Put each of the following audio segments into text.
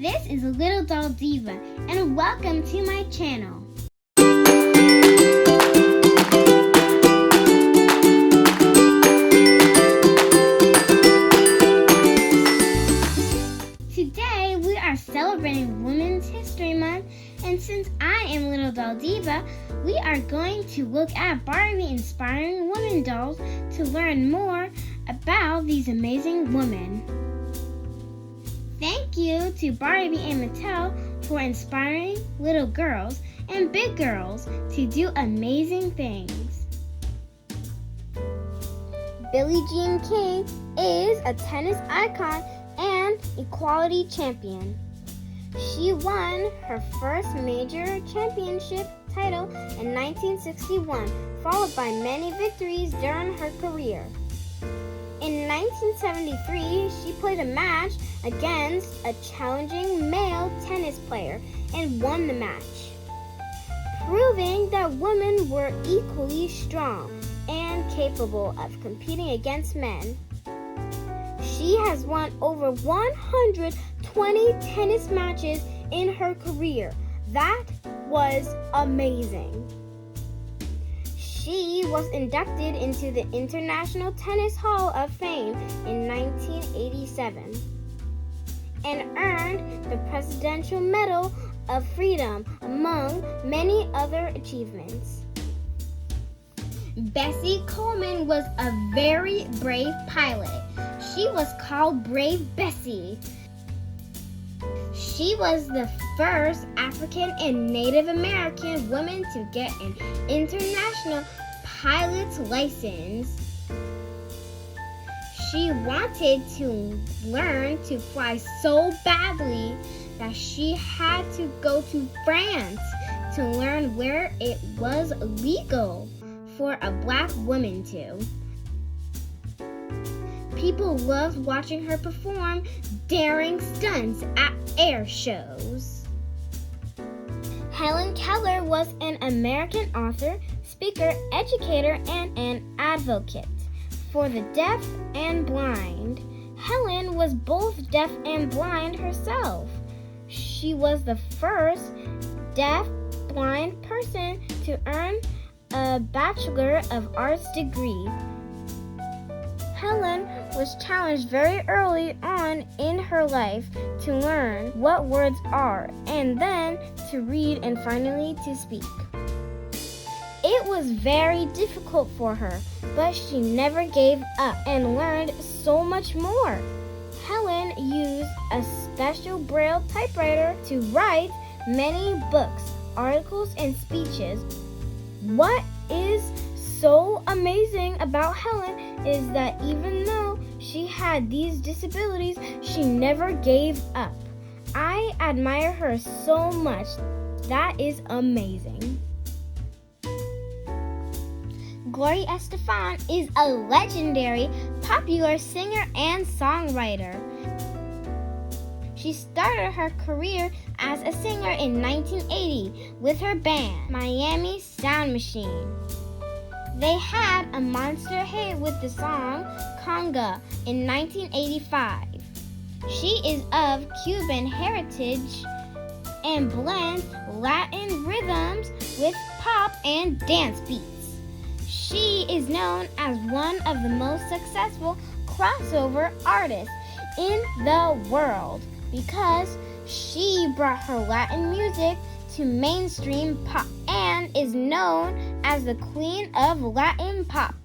This is Little Doll Diva, and welcome to my channel. Today we are celebrating Women's History Month, and since I am Little Doll Diva, we are going to look at Barbie Inspiring Women dolls to learn more about these amazing women. Thank you to Barbie and Mattel for inspiring little girls and big girls to do amazing things. Billie Jean King is a tennis icon and equality champion. She won her first major championship title in 1961, followed by many victories during her career. In 1973, she played a match against a challenging male tennis player and won the match, proving that women were equally strong and capable of competing against men. She has won over 120 tennis matches in her career. That was amazing. She was inducted into the International Tennis Hall of Fame in 1987 and earned the Presidential Medal of Freedom, among many other achievements. Bessie Coleman was a very brave pilot. She was called Brave Bessie. She was the first African and Native American woman to get an international pilot's license. She wanted to learn to fly so badly that she had to go to France to learn where it was legal for a black woman to. People loved watching her perform daring stunts at air shows. Helen Keller was an American author, speaker, educator, and an advocate for the deaf and blind. Helen was both deaf and blind herself. She was the first deaf-blind person to earn a Bachelor of Arts degree. Helen was challenged very early on in her life to learn what words are and then to read and finally to speak. It was very difficult for her, but she never gave up and learned so much more. Helen used a special Braille typewriter to write many books, articles, and speeches. What is so amazing about Helen is that even though she had these disabilities, she never gave up. I admire her so much. That is amazing. Gloria Estefan is a legendary, popular singer and songwriter. She started her career as a singer in 1980 with her band, Miami Sound Machine. They had a monster hit with the song Conga in 1985. She is of Cuban heritage and blends Latin rhythms with pop and dance beats. She is known as one of the most successful crossover artists in the world because she brought her Latin music to mainstream pop and is known as the Queen of Latin Pop.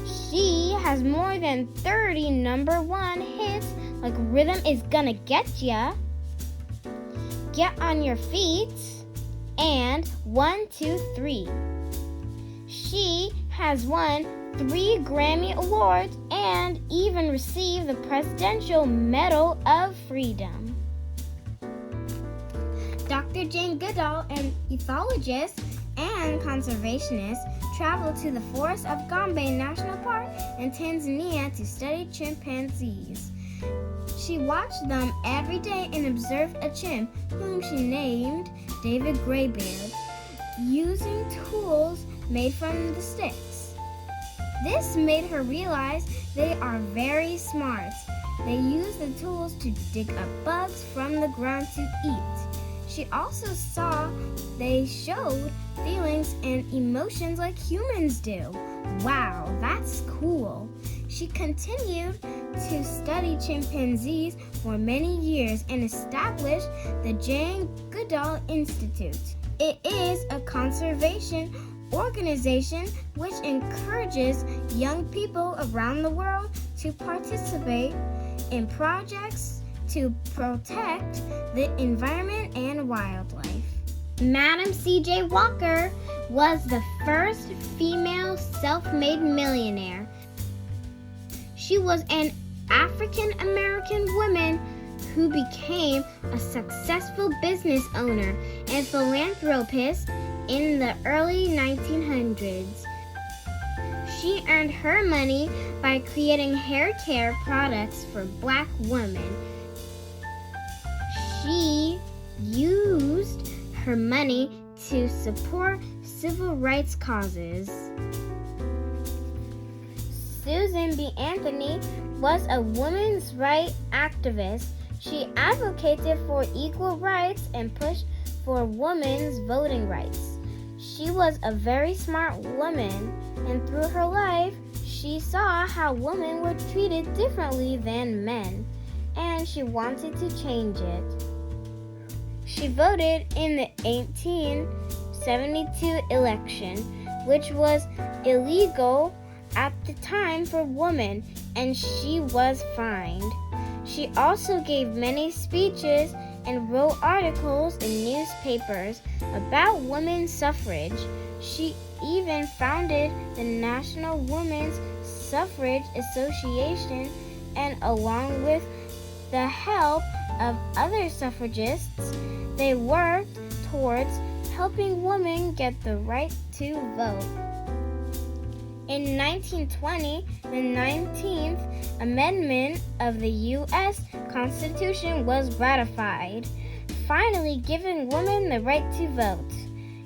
She has more than 30 number one hits like Rhythm Is Gonna Get Ya, Get On Your Feet, and 1, 2, 3. She has won 3 Grammy Awards and even received the Presidential Medal of Freedom. Dr. Jane Goodall, an ethologist and conservationist, traveled to the forests of Gombe National Park in Tanzania to study chimpanzees. She watched them every day and observed a chimp, whom she named David Graybeard, using tools made from the sticks. This made her realize they are very smart They used the tools to dig up bugs from the ground to eat. She also saw they showed feelings and emotions like humans do. Wow, that's cool. She continued to study chimpanzees for many years and established the Jane Goodall Institute. It is a conservation organization which encourages young people around the world to participate in projects to protect the environment and wildlife. Madam C.J. Walker was the first female self-made millionaire. She was an African-American woman who became a successful business owner and philanthropist in the early 1900s. She earned her money by creating hair care products for Black women. She used her money to support civil rights causes. Susan B. Anthony was a women's rights activist. She advocated for equal rights and pushed for women's voting rights. She was a very smart woman, and through her life, she saw how women were treated differently than men, and she wanted to change it. She voted in the 1872 election, which was illegal at the time for women, and she was fined. She also gave many speeches and wrote articles in newspapers about women's suffrage. She even founded the National Women's Suffrage Association, and along with the help of other suffragists, they worked towards helping women get the right to vote. In 1920, the 19th Amendment of the U.S. Constitution was ratified, finally giving women the right to vote.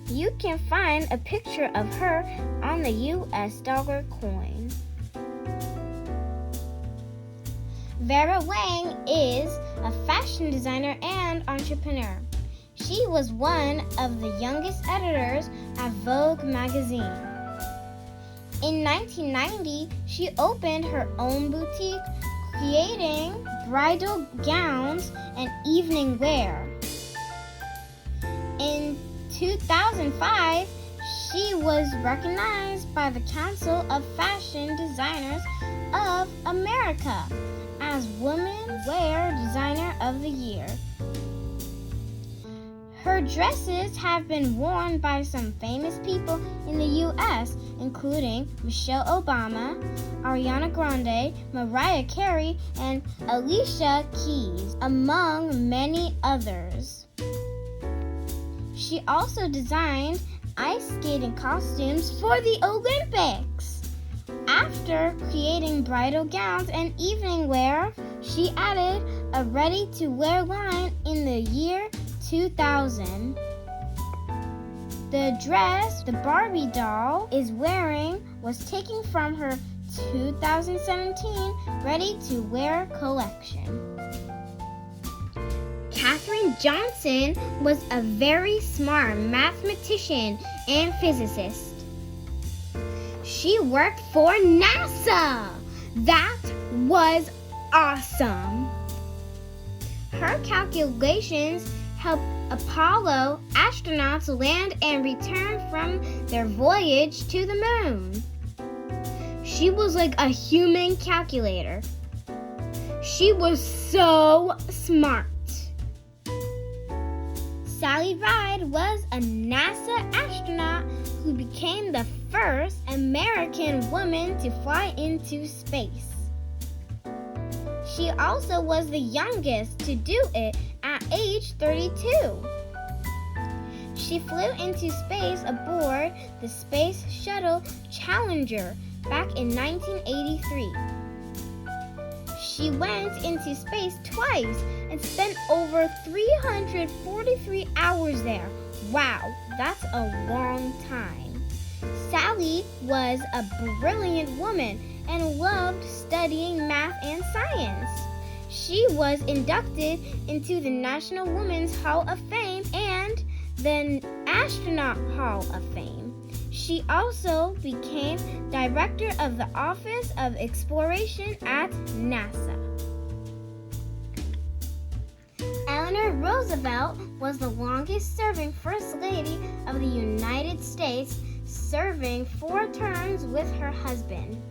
You can find a picture of her on the U.S. dollar coin. Vera Wang is a fashion designer and entrepreneur. She was one of the youngest editors at Vogue magazine. In 1990, she opened her own boutique, creating bridal gowns and evening wear. In 2005, she was recognized by the Council of Fashion Designers of America as Women's Wear Designer of the Year. Her dresses have been worn by some famous people in the U.S., including Michelle Obama, Ariana Grande, Mariah Carey, and Alicia Keys, among many others. She also designed ice skating costumes for the Olympics. After creating bridal gowns and evening wear, she added a ready-to-wear line in the year 2000. The dress the Barbie doll is wearing was taken from her 2017 ready-to-wear collection. Katherine Johnson was a very smart mathematician and physicist. She worked for NASA. That was awesome. Her calculations helped Apollo astronauts land and return from their voyage to the moon. She was like a human calculator. She was so smart. Sally Ride was a NASA astronaut who became the first American woman to fly into space. She also was the youngest to do it at age 32. She flew into space aboard the Space Shuttle Challenger back in 1983. She went into space twice and spent over 343 hours there. Wow, that's a long time. Sally was a brilliant woman and loved studying math and science. She was inducted into the National Women's Hall of Fame and the Astronaut Hall of Fame. She also became director of the Office of Exploration at NASA. Eleanor Roosevelt was the longest-serving First Lady of the United States, serving 4 terms with her husband,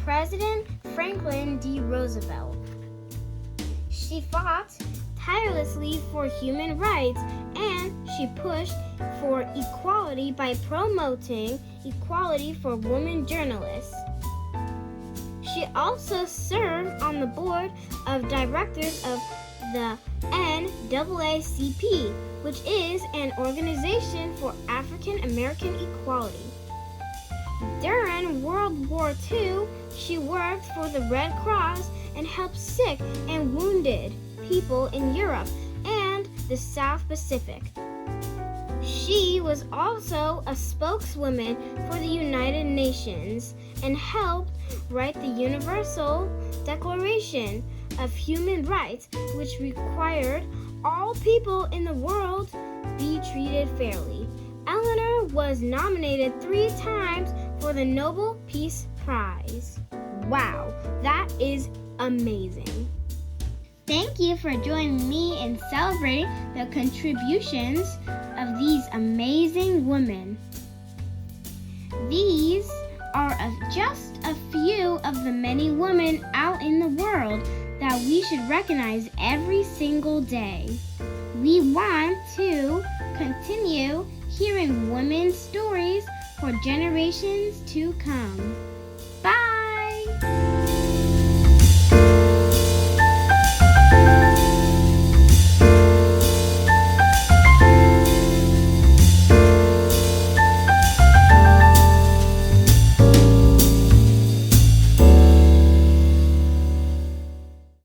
President Franklin D. Roosevelt. She fought tirelessly for human rights, and she pushed for equality by promoting equality for women journalists. She also served on the board of directors of the NAACP, which is an organization for African American equality. During World War II, she worked for the Red Cross and helped sick and wounded people in Europe and the South Pacific. She was also a spokeswoman for the United Nations and helped write the Universal Declaration of Human Rights, which required all people in the world be treated fairly. Eleanor was nominated 3 times for the Nobel Peace Prize. Wow, that is amazing. Thank you for joining me in celebrating the contributions of these amazing women. These are just a few of the many women out in the world that we should recognize every single day. We want to continue hearing women's stories for generations to come.